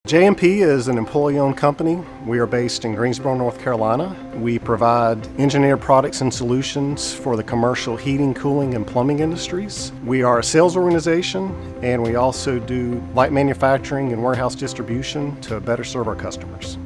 JMP is an employee-owned company. We are based in Greensboro, North Carolina. We provide engineered products and solutions for the commercial heating, cooling, and plumbing industries. We are a sales organization, and we also do light manufacturing and warehouse distribution to better serve our customers.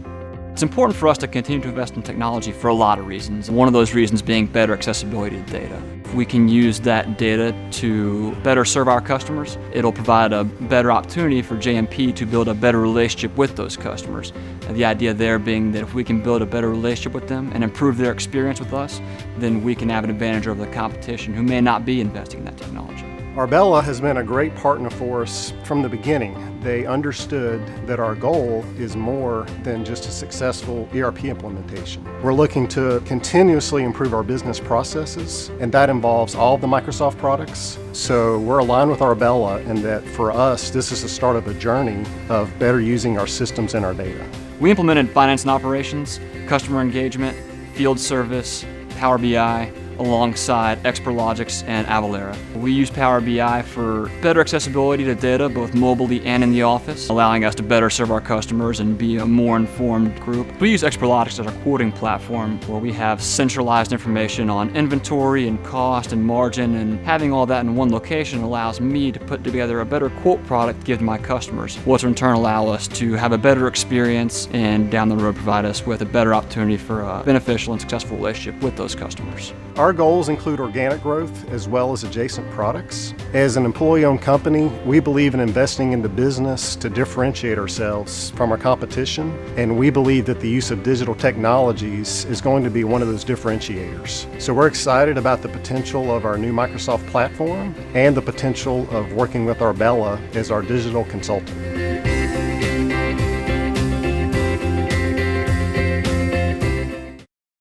It's important for us to continue to invest in technology for a lot of reasons. One of those reasons being better accessibility to data. If we can use that data to better serve our customers, it'll provide a better opportunity for JMP to build a better relationship with those customers. And the idea there being that if we can build a better relationship with them and improve their experience with us, then we can have an advantage over the competition who may not be investing in that technology. Arbella has been a great partner for us from the beginning. They understood that our goal is more than just a successful ERP implementation. We're looking to continuously improve our business processes, and that involves all of the Microsoft products. So we're aligned with Arbella in that for us, this is the start of a journey of better using our systems and our data. We implemented finance and operations, customer engagement, field service, Power BI, alongside Experlogix and Avalara. We use Power BI for better accessibility to data, both mobilely and in the office, allowing us to better serve our customers and be a more informed group. We use Experlogix as our quoting platform, where we have centralized information on inventory and cost and margin, and having all that in one location allows me to put together a better quote product to give to my customers, which in turn allow us to have a better experience and down the road provide us with a better opportunity for a beneficial and successful relationship with those customers. Our goals include organic growth as well as adjacent products. As an employee-owned company, we believe in investing in the business to differentiate ourselves from our competition, and we believe that the use of digital technologies is going to be one of those differentiators. So we're excited about the potential of our new Microsoft platform and the potential of working with Arbella as our digital consultant.